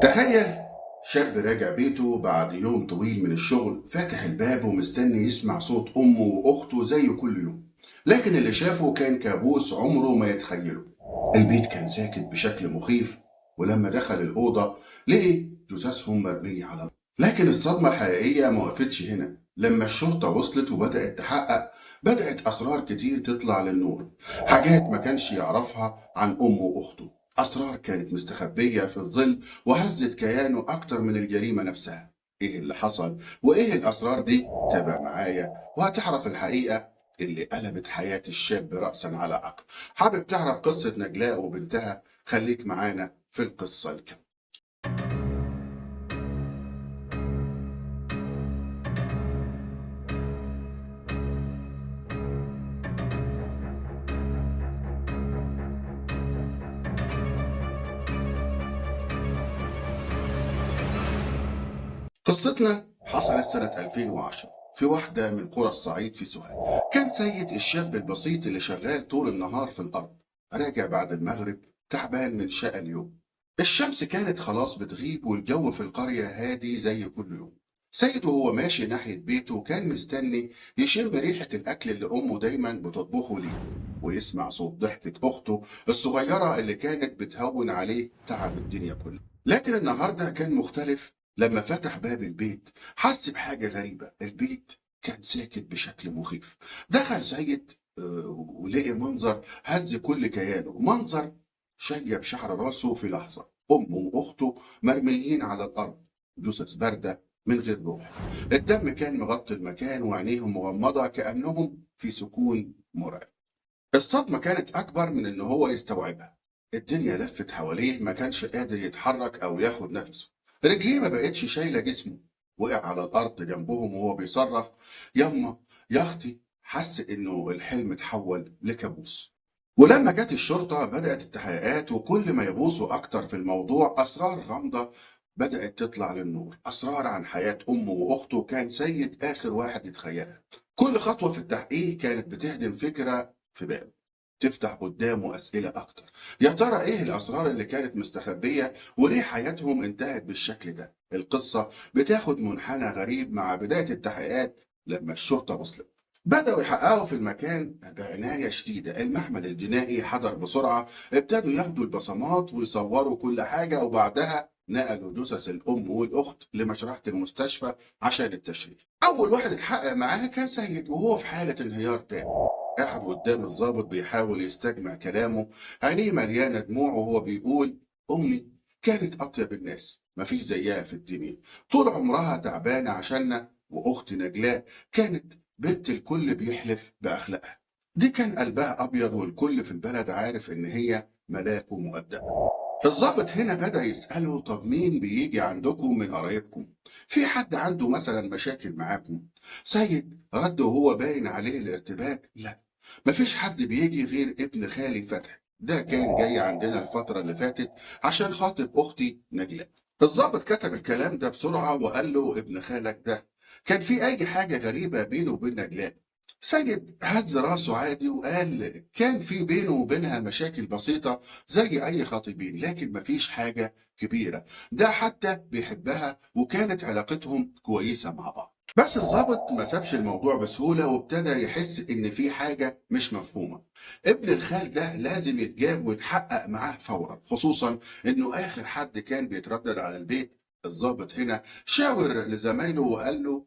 تخيل شاب راجع بيته بعد يوم طويل من الشغل، فاتح الباب ومستني يسمع صوت أمه وأخته زي كل يوم. لكن اللي شافه كان كابوس عمره ما يتخيله. البيت كان ساكت بشكل مخيف، ولما دخل الأوضة لقي جثثهم مرمية على الأرض. لكن الصدمة الحقيقية ما وقفتش هنا. لما الشرطة وصلت وبدأت تحقق، بدأت أسرار كتير تطلع للنور. حاجات ما كانش يعرفها عن أمه وأخته، أسرار كانت مستخبية في الظل وهزت كيانه أكتر من الجريمة نفسها. إيه اللي حصل وإيه الأسرار دي؟ تابع معايا وهتعرف الحقيقة اللي قلبت حياة الشاب رأسا على عقب. حابب تعرف قصة نجلاء وبنتها؟ خليك معانا في القصة الكاملة. قصتنا حصلت سنة 2010 في واحدة من قرى الصعيد في سوهاج. كان سيد الشاب البسيط اللي شغال طول النهار في الأرض، راجع بعد المغرب تعبان من شقى اليوم. الشمس كانت خلاص بتغيب والجو في القرية هادي زي كل يوم. سيد وهو ماشي ناحية بيته كان مستني يشم ريحة الأكل اللي أمه دايما بتطبخه ليه، ويسمع صوت ضحكة أخته الصغيرة اللي كانت بتهون عليه تعب الدنيا كلها. لكن النهاردة كان مختلف. لما فتح باب البيت حس بحاجة غريبة. البيت كان ساكت بشكل مخيف. دخل سيد ولقي منظر هز كل كيانه. منظر شيب شعر راسه في لحظة. أمه وأخته مرميين على الأرض، جثث باردة من غير روح. الدم كان مغطي المكان وعينيهم مغمضة كأنهم في سكون مرعب. الصدمة كانت أكبر من إن هو يستوعبها. الدنيا لفت حواليه، ما كانش قادر يتحرك أو ياخد نفسه. رجليه ما بقتش شايلة جسمه. وقع على الأرض جنبهم وهو بيصرخ: يما، يا أختي. حس إنه الحلم اتحول لكابوس. ولما جت الشرطة بدأت التحقيقات، وكل ما يغوصوا أكتر في الموضوع أسرار غامضة بدأت تطلع للنور. أسرار عن حياة أمه وأخته كان سيد آخر واحد يتخيلها. كل خطوة في التحقيق كانت بتهدم فكرة في باله، تفتح قدامه أسئلة أكتر. يا ترى إيه الأسرار اللي كانت مستخبية، وليه حياتهم انتهت بالشكل ده؟ القصة بتاخد منحنى غريب مع بداية التحقيقات. لما الشرطة وصلت بدأوا يحققوا في المكان بعناية شديدة. المحمل الجنائي حضر بسرعة، ابتدوا ياخدوا البصمات ويصوروا كل حاجة، وبعدها نقلوا جثث الأم والأخت لمشرحة المستشفى عشان التشريح. أول واحد اتحقق معاه كان سيد وهو في حالة انهيار تام. قاعد قدام الضابط بيحاول يستجمع كلامه، عينيه مليانة دموع وهو بيقول: أمي كانت أطيب الناس، مفيش زيها في الدنيا، طول عمرها تعبانة عشاننا. وأختي نجلاء كانت بنت الكل بيحلف بأخلاقها. دي كان قلبها أبيض والكل في البلد عارف إن هي ملاك ومؤدبة. الضابط هنا بدأ يسأله: طب مين بيجي عندكم من قرايبكم؟ في حد عنده مثلا مشاكل معاكم؟ سيد رد وهو باين عليه الارتباك: لا، مفيش حد بيجي غير ابن خالي فتحي، ده كان جاي عندنا الفترة اللي فاتت عشان خاطب أختي نجلاء. الضابط كتب الكلام ده بسرعة وقال له: ابن خالك ده كان في أي حاجة غريبة بينه وبين نجلاء؟ سيد هز راسه عادي وقال: كان في بينه وبينها مشاكل بسيطة زي أي خاطبين، لكن مفيش حاجة كبيرة. ده حتى بيحبها وكانت علاقتهم كويسة مع بعض. بس الضابط ما سابش الموضوع بسهولة وابتدى يحس إن في حاجة مش مفهومة. ابن الخال ده لازم يتجاب ويتحقق معاه فورا، خصوصا إنه آخر حد كان بيتردد على البيت. الضابط هنا شاور لزمايله وقال له: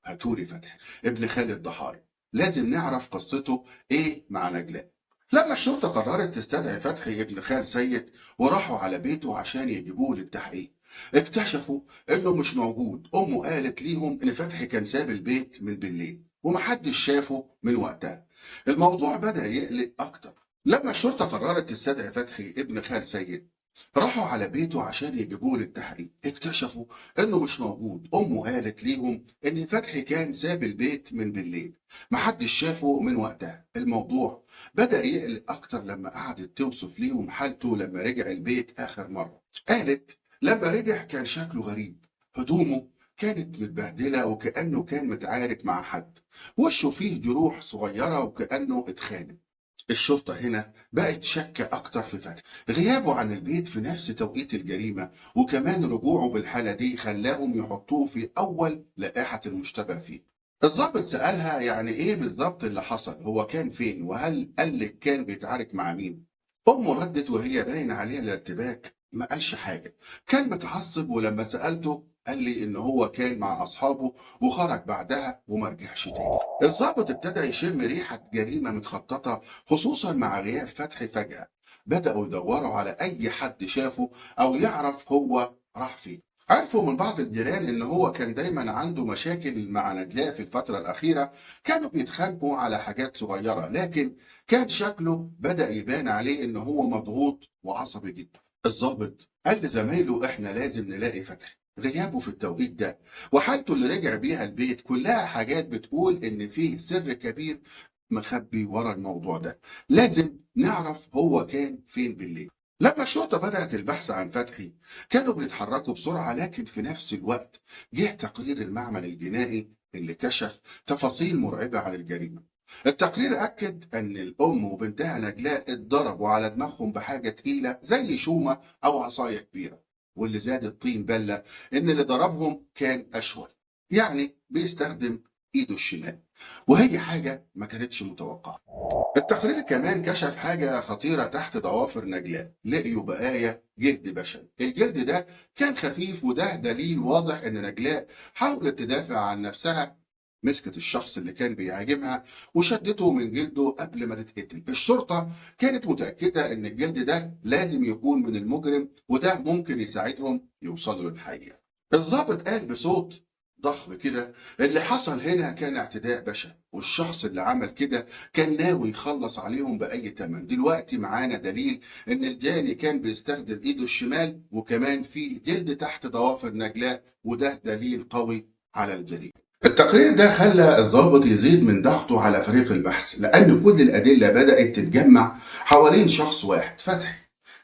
هاتولي فتحي ابن خالد الضحايا، لازم نعرف قصته ايه مع نجلاء. لما الشرطة قررت تستدعي فتحي ابن خال سيد وراحوا على بيته عشان يجيبوه للتحقيق، اكتشفوا انه مش موجود. امه قالت ليهم ان فتحي كان ساب البيت من بالليل ومحدش شافه من وقتها. الموضوع بدأ يقلق اكتر. لما الشرطة قررت تستدعي فتحي ابن خال سيد، راحوا على بيته عشان يجيبوه للتحقيق، اكتشفوا انه مش موجود. امه قالت ليهم ان فتحي كان ساب البيت من بالليل، محدش شافه من وقتها. الموضوع بدأ يقلق اكتر لما قعدت توصف ليهم حالته لما رجع البيت اخر مرة. قالت: لما رجع كان شكله غريب، هدومه كانت متبهدلة وكأنه كان متعارك مع حد، وشه فيه جروح صغيرة وكأنه اتخانق. الشرطة هنا بقت شاكة أكتر في فتحي. غيابه عن البيت في نفس توقيت الجريمة وكمان رجوعه بالحالة دي خلاهم يحطوه في أول لائحة المشتبه فيه. الضابط سألها يعني إيه بالظبط اللي حصل، هو كان فين وهل قالك كان بيتعارك مع مين؟ أمه ردت وهي باين عليها الارتباك، ما قالش حاجة، كان متعصب، ولما سألته قال لي إن هو كان مع أصحابه وخرج بعدها وما رجعش تاني. الضابط ابتدى يشم ريحة جريمة متخططة خصوصا مع غياب فتحي فجأة. بدأوا يدوروا على أي حد شافه أو يعرف هو راح فين. عرفوا من بعض الجيران إن هو كان دايما عنده مشاكل مع نجلاء في الفترة الأخيرة، كانوا بيتخانقوا على حاجات صغيرة، لكن كان شكله بدأ يبان عليه إن هو مضغوط وعصبي جدا. الضابط قال لزمايله إحنا لازم نلاقي فتحي، غيابه في التوقيت ده وحالته اللي رجع بيها البيت كلها حاجات بتقول إن فيه سر كبير مخبي ورا الموضوع ده، لازم نعرف هو كان فين بالليل. لما الشرطة بدأت البحث عن فتحي كانوا بيتحركوا بسرعة، لكن في نفس الوقت جه تقرير المعمل الجنائي اللي كشف تفاصيل مرعبة عن الجريمة. التقرير أكد أن الأم وبنتها نجلاء اتضربوا على دماغهم بحاجة تقيلة زي شومة أو عصاية كبيرة، واللي زاد الطين بلة إن اللي ضربهم كان أشول، يعني بيستخدم إيده الشمال، وهي حاجة ما كانتش متوقعة. التقرير كمان كشف حاجة خطيرة تحت ضوافر نجلاء، لقيوا بقايا جلد بشري. الجلد ده كان خفيف وده دليل واضح ان نجلاء حاولت تدافع عن نفسها، مسكت الشخص اللي كان بيهاجمها وشدته من جلده قبل ما تتقتل. الشرطة كانت متأكدة ان الجلد ده لازم يكون من المجرم وده ممكن يساعدهم يوصلوا للحقيقة. الضابط قال بصوت ضخم كده اللي حصل هنا كان اعتداء بشع، والشخص اللي عمل كده كان ناوي يخلص عليهم بأي تمن. دلوقتي معانا دليل ان الجاني كان بيستخدم ايده الشمال، وكمان فيه جلد تحت ضوافر نجلاء وده دليل قوي على الجريمة. التقرير ده خلى الضابط يزيد من ضغطه على فريق البحث، لأن كل الأدلة بدأت تتجمع حوالين شخص واحد، فتحي.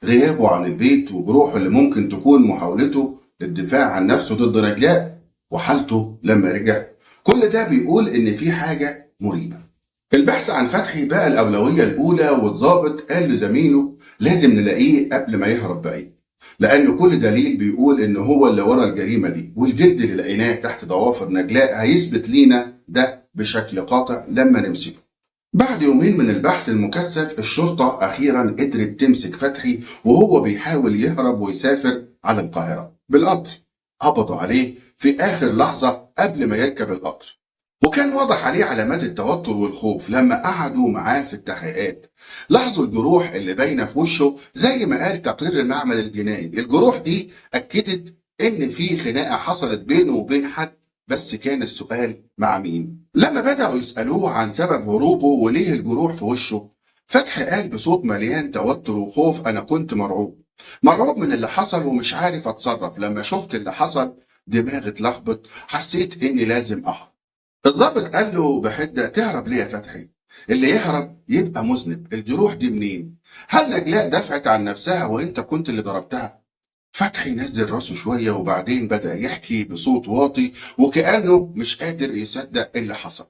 غيابه عن البيت وجروحه اللي ممكن تكون محاولته للدفاع عن نفسه ضد نجلاء وحالته لما رجع، كل ده بيقول إن في حاجة مريبة. البحث عن فتحي بقى الأولوية الأولى، والضابط قال لزميله لازم نلاقيه قبل ما يهرب بعيد، لأن كل دليل بيقول إن هو اللي ورا الجريمة دي، والجلد اللي لقيناه تحت ضوافر نجلاء هيثبت لينا ده بشكل قاطع لما نمسكه. بعد يومين من البحث المكثف الشرطة أخيرا قدرت تمسك فتحي وهو بيحاول يهرب ويسافر على القاهرة بالقطر. قبضوا عليه في آخر لحظة قبل ما يركب القطر، وكان واضح عليه علامات التوتر والخوف. لما قعدوا معاه في التحقيقات لاحظوا الجروح اللي باينة في وشه زي ما قال تقرير المعمل الجنائي. الجروح دي أكدت إن في خناقة حصلت بينه وبين حد، بس كان السؤال مع مين؟ لما بدأوا يسألوه عن سبب هروبه وليه الجروح في وشه، فتحي قال بصوت مليان توتر وخوف أنا كنت مرعوب، مرعوب من اللي حصل ومش عارف أتصرف. لما شفت اللي حصل دماغي اتلخبط، حسيت إني لازم أهرب. الضابط قال له بحدة تهرب ليه يا فتحي؟ اللي يهرب يبقى مذنب، الجروح دي منين؟ هل نجلاء دفعت عن نفسها وانت كنت اللي ضربتها؟ فتحي نزل راسه شوية وبعدين بدأ يحكي بصوت واطي وكأنه مش قادر يصدق اللي حصل.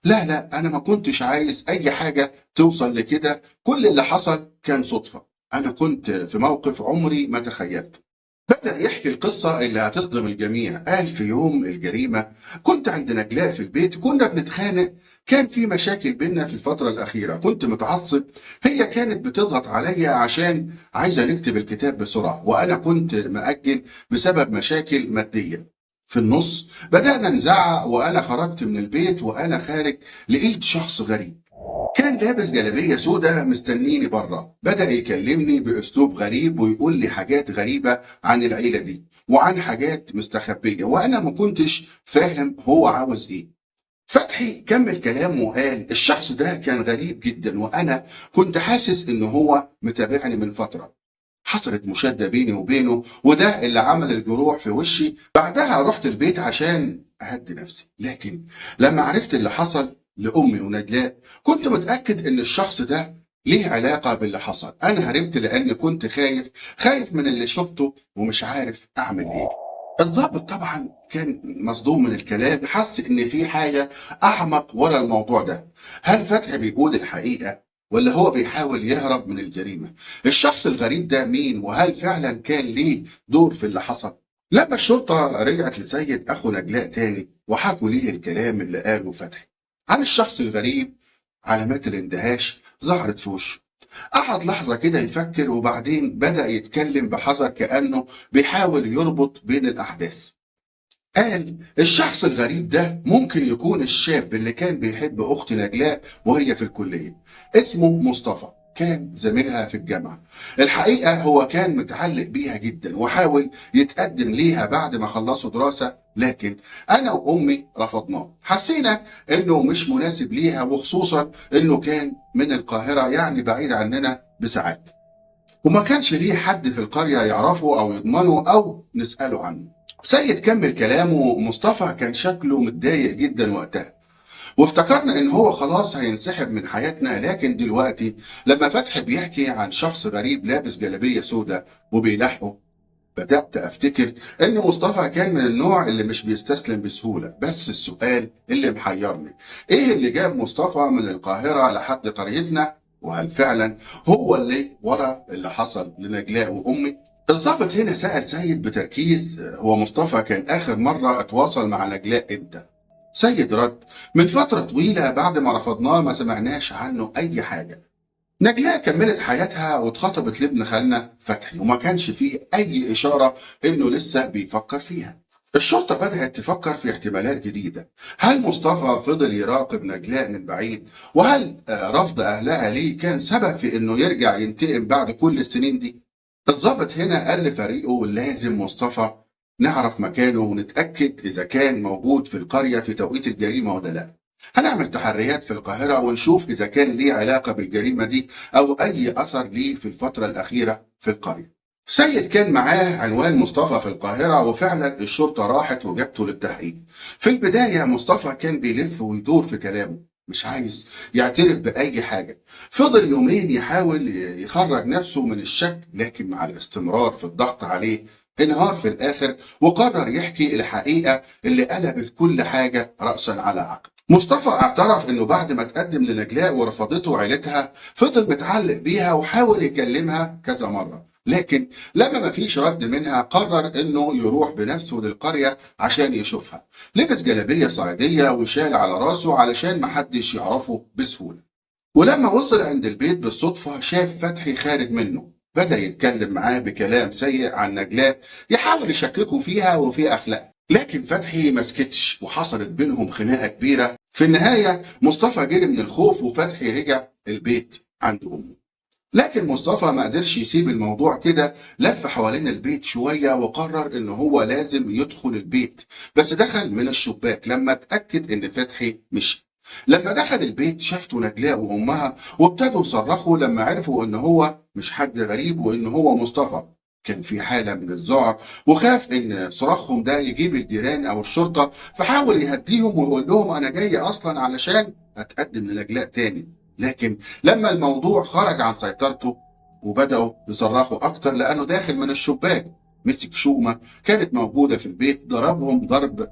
لا أنا ما كنتش عايز أي حاجة توصل لكده، كل اللي حصل كان صدفة، أنا كنت في موقف عمري ما تخيلته. بدأ يحكي القصة اللي هتصدم الجميع. قال في يوم الجريمة كنت عند نجلاء في البيت، كنا بنتخانق، كان في مشاكل بينا في الفترة الأخيرة، كنت متعصب، هي كانت بتضغط عليا عشان عايزة نكتب الكتاب بسرعة وأنا كنت مأجل بسبب مشاكل مادية. في النص بدأنا نزعق وأنا خرجت من البيت، وأنا خارج لقيت شخص غريب كان لابس جلابية سودة مستنيني بره. بدأ يكلمني بأسلوب غريب ويقول لي حاجات غريبة عن العيلة دي وعن حاجات مستخبية، وأنا ما كنتش فاهم هو عاوز إيه. فتحي كمل كلامه وقال الشخص ده كان غريب جدا وأنا كنت حاسس إن هو متابعني من فترة، حصلت مشادة بيني وبينه وده اللي عمل الجروح في وشي. بعدها رحت البيت عشان أهدي نفسي، لكن لما عرفت اللي حصل لأمي ونجلاء كنت متأكد إن الشخص ده ليه علاقة باللي حصل. أنا هربت لأني كنت خايف من اللي شفته ومش عارف أعمل إيه. الضابط طبعا كان مصدوم من الكلام، حس إن في حاجة أعمق ورا الموضوع ده. هل فتحي بيقول الحقيقة ولا هو بيحاول يهرب من الجريمة؟ الشخص الغريب ده مين، وهل فعلا كان ليه دور في اللي حصل؟ لما الشرطة رجعت لسيد أخو نجلاء تاني وحكوا ليه الكلام اللي قاله فتحي عن الشخص الغريب، علامات الاندهاش ظهرت في وشه. قعد لحظة كده يفكر وبعدين بدأ يتكلم بحذر كأنه بيحاول يربط بين الأحداث. قال الشخص الغريب ده ممكن يكون الشاب اللي كان بيحب أخت نجلاء وهي في الكلية. اسمه مصطفى، كان زميلها في الجامعة. الحقيقة هو كان متعلق بيها جدا وحاول يتقدم ليها بعد ما خلصوا دراسة، لكن أنا وأمي رفضناه. حسينا إنه مش مناسب ليها، وخصوصا إنه كان من القاهرة، يعني بعيد عننا بساعات، وما كانش ليه حد في القرية يعرفه أو يضمنه أو نسأله عنه. سيد كمل كلامه. مصطفى كان شكله متضايق جدا وقتها، وافتكرنا ان هو خلاص هينسحب من حياتنا. لكن دلوقتي لما فتحي بيحكي عن شخص غريب لابس جلابية سوداء وبيلاحقه، بدأت افتكر ان مصطفى كان من النوع اللي مش بيستسلم بسهولة. بس السؤال اللي محيرني، ايه اللي جاب مصطفى من القاهرة لحد قريتنا؟ وهل فعلا هو اللي ورا اللي حصل لنجلاء وامي؟ الضابط هنا سأل سيد بتركيز، هو مصطفى كان آخر مرة اتواصل مع نجلاء امتى؟ سيد رد، من فترة طويلة، بعد ما رفضناه ما سمعناش عنه أي حاجة. نجلاء كملت حياتها واتخطبت لابن خالنا فتحي، وما كانش فيه أي إشارة إنه لسه بيفكر فيها. الشرطة بدأت تفكر في احتمالات جديدة. هل مصطفى فضل يراقب نجلاء من بعيد؟ وهل رفض أهلها ليه كان سبب في إنه يرجع ينتقم بعد كل السنين دي؟ الضابط هنا قال لفريقه لازم مصطفى نعرف مكانه ونتأكد إذا كان موجود في القرية في توقيت الجريمة ولا لا. هنعمل تحريات في القاهرة ونشوف إذا كان ليه علاقة بالجريمة دي أو أي أثر ليه في الفترة الأخيرة في القرية. سيد كان معاه عنوان مصطفى في القاهرة، وفعلا الشرطة راحت وجابته للتحقيق. في البداية مصطفى كان بيلف ويدور في كلامه، مش عايز يعترف بأي حاجة. فضل يومين يحاول يخرج نفسه من الشك، لكن مع الاستمرار في الضغط عليه انهار في الآخر وقرر يحكي الحقيقة اللي قلبت كل حاجة رأسا على عقب. مصطفى اعترف انه بعد ما تقدم لنجلاء ورفضته عيلتها فضل متعلق بيها وحاول يكلمها كذا مرة، لكن لما مفيش رد منها قرر انه يروح بنفسه للقرية عشان يشوفها. لبس جلابية صعيدية وشال على راسه علشان محدش يعرفه بسهولة. ولما وصل عند البيت بالصدفة شاف فتحي خارج منه. بدأ يتكلم معاه بكلام سيء عن نجلاء، يحاول يشككه فيها وفي أخلاقها، لكن فتحي ما سكتش وحصلت بينهم خناقة كبيرة. في النهاية مصطفى جري من الخوف وفتحي رجع البيت عند أمه. لكن مصطفى ما قدرش يسيب الموضوع كده، لف حوالين البيت شوية وقرر إن هو لازم يدخل البيت، بس دخل من الشباك لما اتأكد إن فتحي مشي. لما دخل البيت شافته نجلاء وأمها وابتدوا يصرخوا لما عرفوا إن هو مش حد غريب وإن هو مصطفى. كان في حالة من الذعر وخاف إن صراخهم ده يجيب الجيران أو الشرطة، فحاول يهديهم ويقول لهم أنا جاي أصلا علشان أتقدم لنجلاء تاني. لكن لما الموضوع خرج عن سيطرته وبدأوا يصرخوا أكتر لأنه داخل من الشباك، مسك شومة كانت موجودة في البيت ضربهم ضرب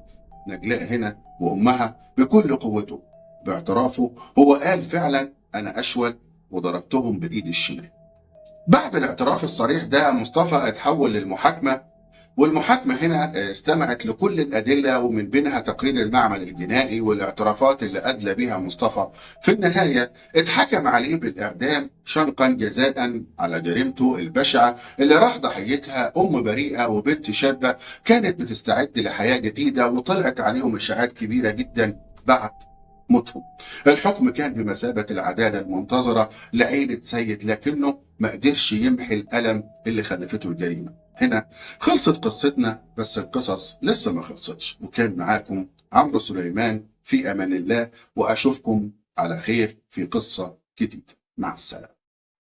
نجلاء هنا وأمها بكل قوته. باعترافه هو قال فعلا أنا أشول وضربتهم بإيد الشمال. بعد الاعتراف الصريح ده مصطفى اتحول للمحاكمة، والمحاكمة هنا استمعت لكل الأدلة ومن بينها تقرير المعمل الجنائي والاعترافات اللي أدلى بها مصطفى. في النهاية اتحكم عليه بالإعدام شنقا جزاء على جريمته البشعة اللي راح ضحيتها أم بريئة وبنت شابة كانت بتستعد لحياة جديدة، وطلعت عليهم إشاعات كبيرة جدا بعد موتهم. الحكم كان بمثابة العدالة المنتظرة لعيلة سيد، لكنه ما قدرش يمحي الألم اللي خلفته الجريمة. هنا خلصت قصتنا، بس القصص لسه ما خلصتش. وكان معاكم عمرو سليمان، في أمان الله، وأشوفكم على خير في قصة جديدة. مع السلامة.